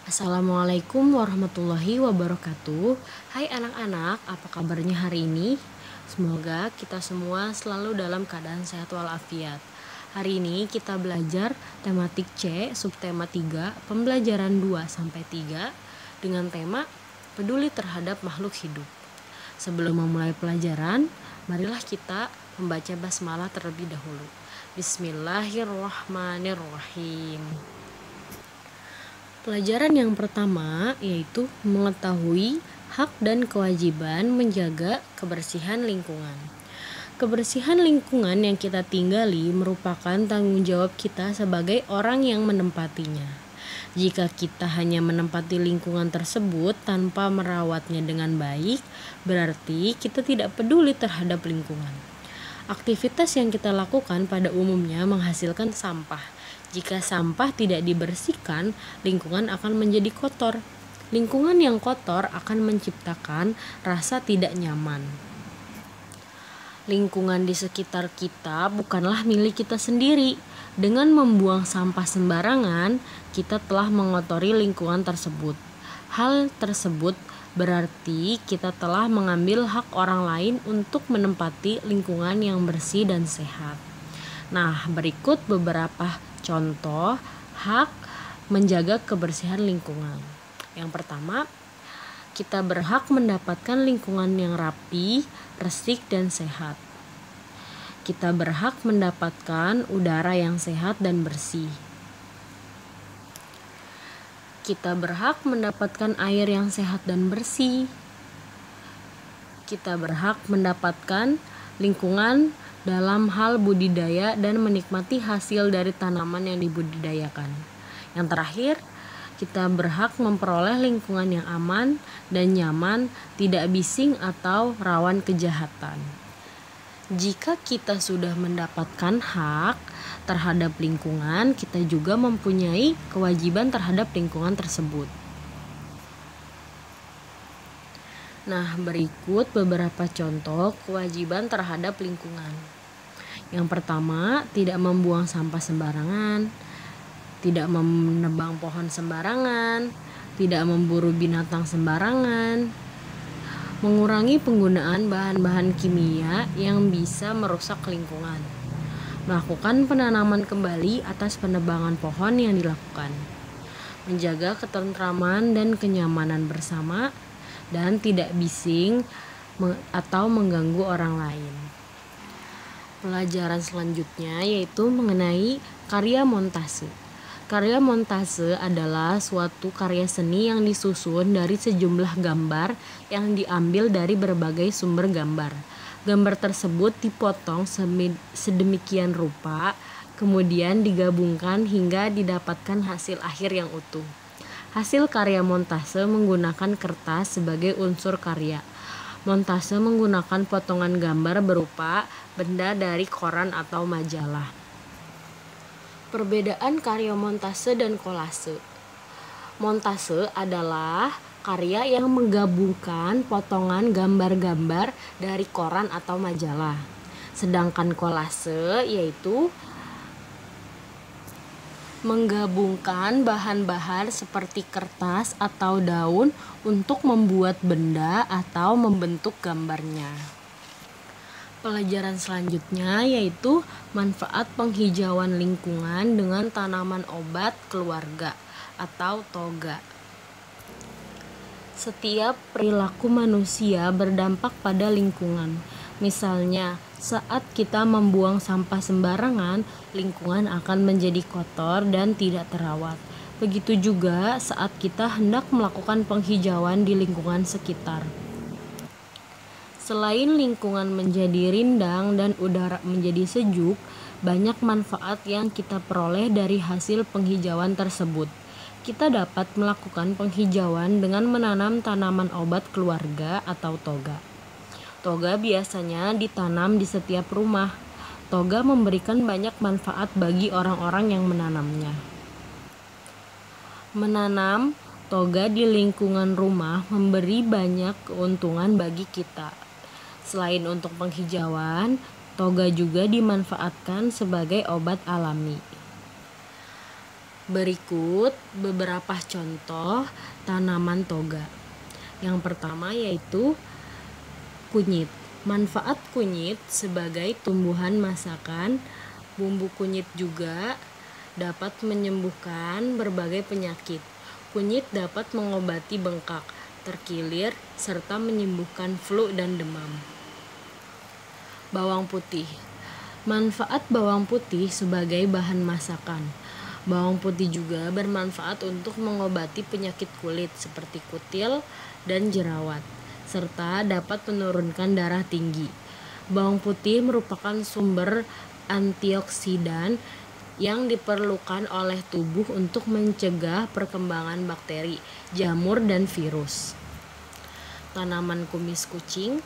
Assalamualaikum warahmatullahi wabarakatuh. Hai anak-anak, apa kabarnya hari ini? Semoga kita semua selalu dalam keadaan sehat walafiat. Hari ini kita belajar tematik C, subtema 3, pembelajaran 2-3 dengan tema peduli terhadap makhluk hidup. Sebelum memulai pelajaran, marilah kita membaca basmalah terlebih dahulu. Bismillahirrahmanirrahim. Pelajaran yang pertama yaitu mengetahui hak dan kewajiban menjaga kebersihan lingkungan. Kebersihan lingkungan yang kita tinggali merupakan tanggung jawab kita sebagai orang yang menempatinya. Jika kita hanya menempati lingkungan tersebut tanpa merawatnya dengan baik, berarti kita tidak peduli terhadap lingkungan. Aktivitas yang kita lakukan pada umumnya menghasilkan sampah. Jika sampah tidak dibersihkan, lingkungan akan menjadi kotor. Lingkungan yang kotor akan menciptakan rasa tidak nyaman. Lingkungan di sekitar kita bukanlah milik kita sendiri. Dengan membuang sampah sembarangan, kita telah mengotori lingkungan tersebut. Hal tersebut berarti kita telah mengambil hak orang lain untuk menempati lingkungan yang bersih dan sehat. Nah, berikut beberapa contoh hak menjaga kebersihan lingkungan. Yang pertama, kita berhak mendapatkan lingkungan yang rapi, resik, dan sehat. Kita berhak mendapatkan udara yang sehat dan bersih. Kita berhak mendapatkan air yang sehat dan bersih. Kita berhak mendapatkan lingkungan dalam hal budidaya dan menikmati hasil dari tanaman yang dibudidayakan. Yang terakhir, kita berhak memperoleh lingkungan yang aman dan nyaman, tidak bising atau rawan kejahatan. Jika kita sudah mendapatkan hak terhadap lingkungan, kita juga mempunyai kewajiban terhadap lingkungan tersebut. Nah, berikut beberapa contoh kewajiban terhadap lingkungan. Yang pertama, tidak membuang sampah sembarangan, tidak menebang pohon sembarangan, tidak memburu binatang sembarangan, mengurangi penggunaan bahan-bahan kimia yang bisa merusak lingkungan, melakukan penanaman kembali atas penebangan pohon yang dilakukan, menjaga ketentraman dan kenyamanan bersama, dan tidak bising atau mengganggu orang lain. Pelajaran selanjutnya yaitu mengenai karya montase. Karya montase adalah suatu karya seni yang disusun dari sejumlah gambar yang diambil dari berbagai sumber gambar. Gambar tersebut dipotong sedemikian rupa, kemudian digabungkan hingga didapatkan hasil akhir yang utuh. Hasil karya montase menggunakan kertas sebagai unsur karya. Montase menggunakan potongan gambar berupa benda dari koran atau majalah. Perbedaan karya montase dan kolase. Montase adalah karya yang menggabungkan potongan gambar-gambar dari koran atau majalah. Sedangkan kolase yaitu menggabungkan bahan-bahan seperti kertas atau daun untuk membuat benda atau membentuk gambarnya. Pelajaran selanjutnya yaitu manfaat penghijauan lingkungan dengan tanaman obat keluarga atau toga. Setiap perilaku manusia berdampak pada lingkungan. Misalnya, saat kita membuang sampah sembarangan, lingkungan akan menjadi kotor dan tidak terawat. Begitu juga saat kita hendak melakukan penghijauan di lingkungan sekitar. Selain lingkungan menjadi rindang dan udara menjadi sejuk, banyak manfaat yang kita peroleh dari hasil penghijauan tersebut. Kita dapat melakukan penghijauan dengan menanam tanaman obat keluarga atau toga. Toga biasanya ditanam di setiap rumah. Toga memberikan banyak manfaat bagi orang-orang yang menanamnya. Menanam toga di lingkungan rumah memberi banyak keuntungan bagi kita. Selain untuk penghijauan, toga juga dimanfaatkan sebagai obat alami. Berikut beberapa contoh tanaman toga. Yang pertama yaitu kunyit. Manfaat kunyit sebagai tumbuhan masakan. Bumbu kunyit juga dapat menyembuhkan berbagai penyakit. Kunyit dapat mengobati bengkak, terkilir, serta menyembuhkan flu dan demam. Bawang putih. Manfaat bawang putih sebagai bahan masakan. Bawang putih juga bermanfaat untuk mengobati penyakit kulit seperti kutil dan jerawat, serta dapat menurunkan darah tinggi. Bawang putih merupakan sumber antioksidan yang diperlukan oleh tubuh untuk mencegah perkembangan bakteri, jamur, dan virus. Tanaman kumis kucing.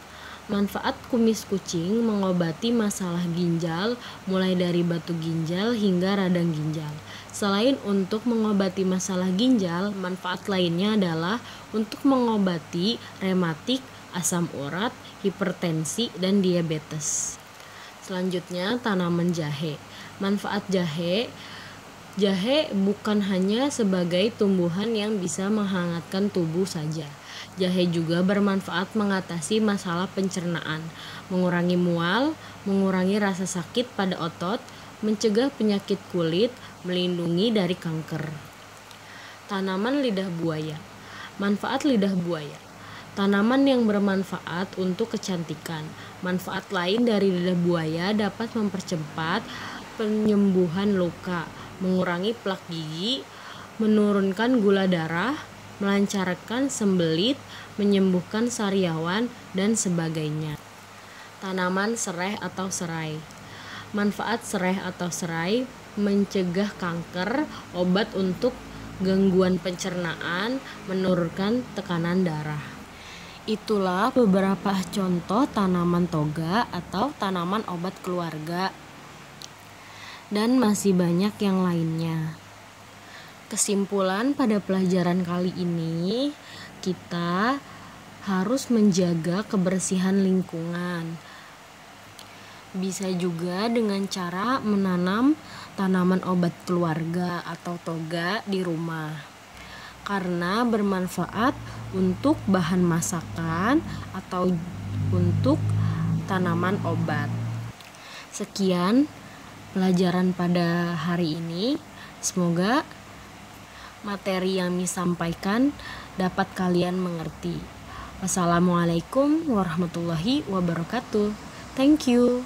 Manfaat kumis kucing mengobati masalah ginjal mulai dari batu ginjal hingga radang ginjal. Selain untuk mengobati masalah ginjal, manfaat lainnya adalah untuk mengobati rematik, asam urat, hipertensi, dan diabetes. Selanjutnya tanaman jahe. Manfaat jahe. Jahe bukan hanya sebagai tumbuhan yang bisa menghangatkan tubuh saja. Jahe juga bermanfaat mengatasi masalah pencernaan, mengurangi mual, mengurangi rasa sakit pada otot, mencegah penyakit kulit, melindungi dari kanker. Tanaman lidah buaya. Manfaat lidah buaya. Tanaman yang bermanfaat untuk kecantikan. Manfaat lain dari lidah buaya dapat mempercepat penyembuhan luka, mengurangi plak gigi, menurunkan gula darah, melancarkan sembelit, menyembuhkan sariawan, dan sebagainya. Tanaman sereh atau serai. Manfaat sereh atau serai mencegah kanker, obat untuk gangguan pencernaan, menurunkan tekanan darah. Itulah beberapa contoh tanaman toga atau tanaman obat keluarga. Dan masih banyak yang lainnya. Kesimpulan pada pelajaran kali ini, kita harus menjaga kebersihan lingkungan. Bisa juga dengan cara menanam tanaman obat keluarga atau toga di rumah, karena bermanfaat untuk bahan masakan atau untuk tanaman obat. Sekian pelajaran pada hari ini. Semoga materi yang disampaikan dapat kalian mengerti. Wassalamualaikum warahmatullahi wabarakatuh. Thank you.